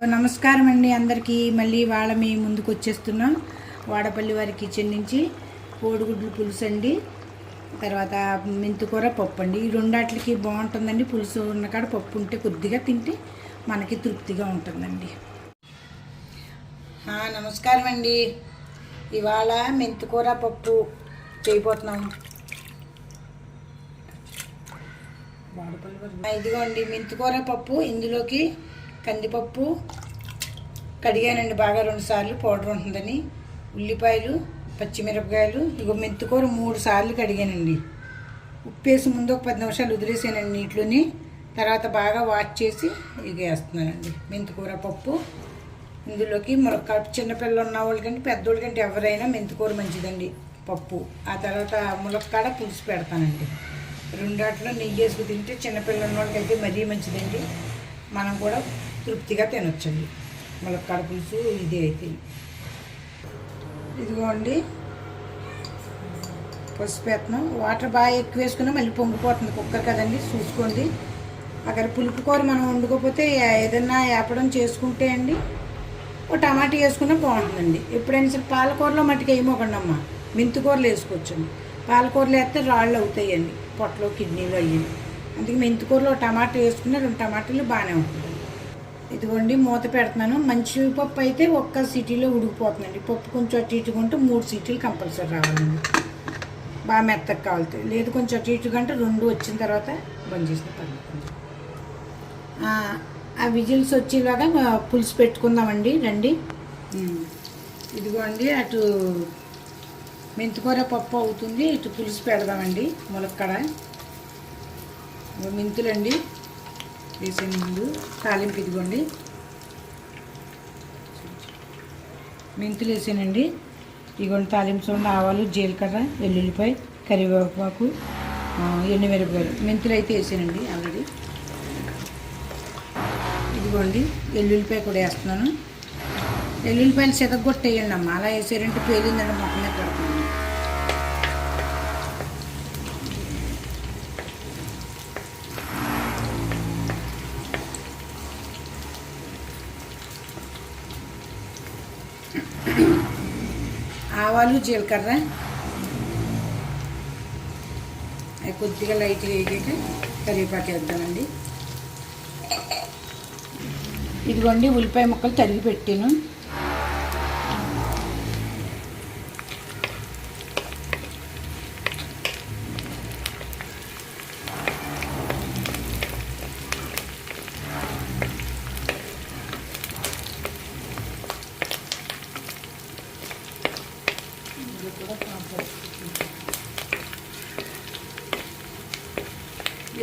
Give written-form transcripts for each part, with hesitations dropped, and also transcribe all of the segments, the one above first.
నమస్కారం అండి అందరికీ. మళ్ళీ వాళ్ళ మీ ముందుకు వచ్చేస్తున్నాం. వాడపల్లి వారి కిచెన్ నుంచి కోడిగుడ్లు పులుసు అండి, తర్వాత మెంతికూర పప్పు అండి. ఈ రెండాట్లకి బాగుంటుందండి. పులుసు ఉన్న కాడ పప్పు ఉంటే కొద్దిగా తింటే మనకి తృప్తిగా ఉంటుందండి. నమస్కారం అండి. ఇవాళ మెంతికూర పప్పు చేయబోతున్నాం. ఇదిగోండి మెంతికూర పప్పు. ఇందులోకి కందిపప్పు కడిగానండి బాగా 2 సార్లు, పౌడర్ ఉంటుందని. ఉల్లిపాయలు, పచ్చిమిరపకాయలు, ఇగో మెంతికూర 3 సార్లు కడిగానండి. ఉప్పేసి ముందు ఒక 10 నిమిషాలు వదిలేసానండి నీటిలోని. తర్వాత బాగా వాష్ చేసి ఇక వేస్తున్నానండి మెంతికూర పప్పు. ఇందులోకి ములక్కాడ, చిన్నపిల్లలు ఉన్న వాళ్ళకంటే పెద్దోళ్ళకంటే ఎవరైనా మెంతికూర మంచిదండి పప్పు. ఆ తర్వాత ములక్కాడ పులుసు పెడతానండి. రెండాట్లో నెయ్యి వేసుకు తింటే చిన్నపిల్లలు ఉన్న వాళ్ళకైతే మరీ మంచిదండి. మనం కూడా తృప్తిగా తినొచ్చండి ములక్కాడ పులుసు. ఇది అయితే ఇదిగోండి పసుపు వేస్తున్నాం. వాటర్ బాగా ఎక్కువ వేసుకున్నా మళ్ళీ పొంగిపోతుంది కుక్కర్ కదండి, చూసుకోండి. అక్కడ పులుపు కూర మనం వండుకోకపోతే ఏదన్నా వేపడం చేసుకుంటే అండి ఒక టమాటా వేసుకున్నా బాగుంటుందండి. ఎప్పుడైనా సరే పాలకూరలో మట్టుకు వేయమోకండి అమ్మ, మెంతికూరలు వేసుకోవచ్చండి. పాలకూరలు వేస్తే రాళ్ళు అవుతాయండి, పొట్టలో కిడ్నీలో అయ్యింది. అందుకే మెంతికూరలో టమాటా వేసుకున్న 2 టమాటాలు బాగానే ఉంటుంది. ఇదిగోండి మూత పెడుతున్నాను. మంచి పప్పు అయితే ఒక్క సీటీలో ఉడికిపోతుందండి. పప్పు కొంచెం అటు ఇటుకుంటే 3 సీటీలు కంపల్సరీ రావాలండి. బాగా మెత్తగా కావాలి. లేదు కొంచెం అటు ఇటుకంటే 2 వచ్చిన తర్వాత బంద్ చేసిన పర్లేదు. ఆ విజిల్స్ వచ్చేలాగా పులుసు పెట్టుకుందామండి రండి. ఇదిగోండి అటు మెంతికూర పప్పు అవుతుంది, ఇటు పులుసు పెడదామండి. ములక్కడ మెంతులండి వేసే ముందు తాలింపు. ఇదిగోండి మెంతులు వేసానండి. ఇదిగోండి తాలింపు చూడండి. ఆవాలు, జీలకర్ర, వెల్లుల్లిపాయ, కరివేపాకు, ఎండుమిరపకాయలు, మెంతులు అయితే వేసానండి ఆల్రెడీ. ఇదిగోండి వెల్లుల్లిపాయ కూడా వేస్తున్నాను. వెల్లుల్లిపాయలు చెదగొట్టేయండి అమ్మ, అలా వేసారంటే పేలిందండి మొక్క మీద పడుతుంది. ఆవాలు, జీలకర్ర అవి కొద్దిగా లైట్గా వేగాక కరివేపాకు వేద్దామండి. ఇదిగోండి ఉల్లిపాయ ముక్కలు తరిగి పెట్టాను.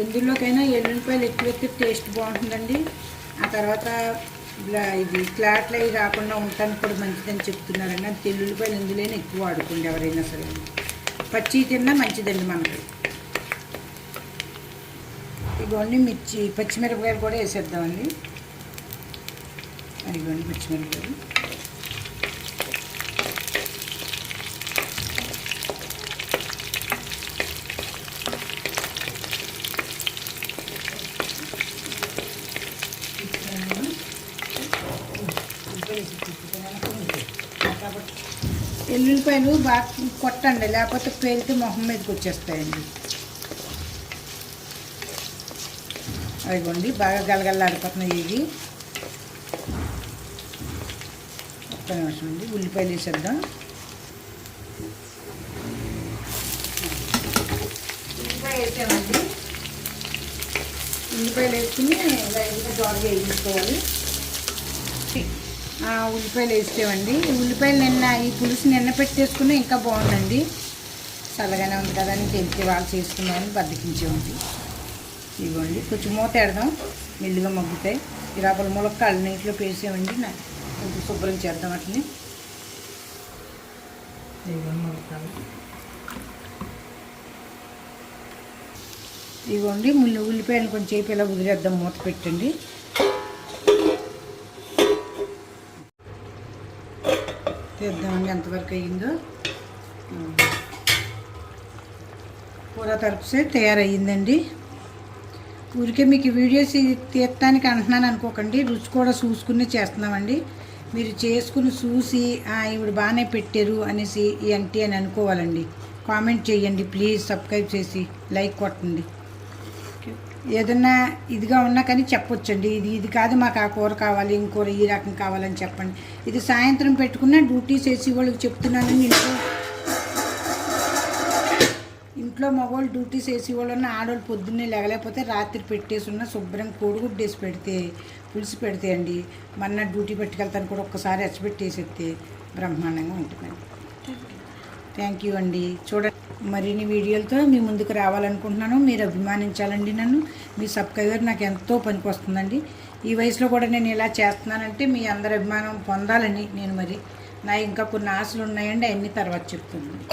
ఎందులోకైనా ఎల్లుల్లిపాయలు ఎక్కువ ఎక్కి టేస్ట్ బాగుంటుందండి. ఆ తర్వాత ఇది ఫ్లాట్లు అవి రాకుండా ఉండటానికి కూడా మంచిదని చెప్తున్నారండి. అది ఎల్లుల్లిపాయలు ఇందులోనే ఎక్కువ వాడుకోండి ఎవరైనా సరే. పచ్చి తిన్నా మంచిదండి మనకి. ఇవన్నీ పచ్చిమిరపకాయలు కూడా వేసేద్దామండి. ఇవన్నీ పచ్చిమిరపకాయలు ఎల్లుల్లిపాయలు బాగా కొట్టండి, లేకపోతే పేలితే మొహం మీదకి వచ్చేస్తాయండి. అదిగోండి బాగా గలగల్లాడిపోతున్నాయి ఇవి. ఒక్క నిమిషం అండి, ఉల్లిపాయలు వేసేద్దాం. ఉల్లిపాయ వేసామండి. ఉల్లిపాయలు వేసుకుని లైట్గా దోరగా వేయించుకోవాలి. ఉల్లిపాయలు వేసామండి. ఉల్లిపాయలు ఈ పులుసు నిన్న పెట్టేసుకుని ఇంకా బాగుందండి. చల్లగానే ఉంది కదా అని తెలిసి వాళ్ళు చేసుకున్నామని బద్దకించేవండి. ఇవ్వండి కొంచెం మూత వేద్దాం, మెల్లిగా మగ్గుతాయి. ఈ లోపల ములక్కాళ్ళు నీటిలో వేసామండి. కొంచెం శుభ్రం చేద్దాం అట్లని. ఇవ్వండి ములక్కాళ్ళు. ఇవ్వండి ఉల్లిపాయలు కొంచెం చేపి ఇలా వదిలేద్దాం, మూత పెట్టండి. తెద్దామండి ఎంతవరకు అయ్యిందో. కూర తరపుసే తయారయ్యిందండి. ఊరికే మీకు వీడియోస్ తీయటానికి అంటున్నాను అనుకోకండి, రుచి కూడా చూసుకుని చేస్తున్నామండి. మీరు చేసుకుని చూసి ఇవిడ బాగానే పెట్టారు అనేసి ఏంటి అని అనుకోవాలండి. కామెంట్ చేయండి ప్లీజ్, సబ్స్క్రైబ్ చేసి లైక్ కొట్టండి. ఏదన్నా ఇదిగా ఉన్నా కానీ చెప్పొచ్చండి. ఇది కాదు మాకు ఆ కూర కావాలి, ఇంకూర ఈ రకం కావాలని చెప్పండి. ఇది సాయంత్రం పెట్టుకున్న డ్యూటీస్ వేసి వాళ్ళకి చెప్తున్నానని ఇంట్లో మగవాళ్ళు డ్యూటీస్ వేసి వాళ్ళన్న ఆడవాళ్ళు పొద్దున్నే లేగలేకపోతే రాత్రి పెట్టేసి ఉన్న శుభ్రం కోడిగుడ్డేసి పెడితే పులుసు పెడితే అండి మొన్న డ్యూటీ పెట్టుకెళ్తాను కూడా ఒక్కసారి ఎచ్చబెట్టేసేస్తే బ్రహ్మాండంగా ఉంటుందండి. థ్యాంక్ యూ అండి. చూడండి మరిన్ని వీడియోలతో మీ ముందుకు రావాలనుకుంటున్నాను. మీరు అభిమానించాలండి నన్ను. మీ సబ్స్క్రైబర్ నాకు ఎంతో పనికి వస్తుందండి. ఈ వయసులో కూడా నేను ఇలా చేస్తున్నానంటే మీ అందరి అభిమానం పొందాలని నేను మరి నా ఇంకా కొన్ని ఆశలు ఉన్నాయండి, అన్నీ తర్వాత చెప్తున్నాను.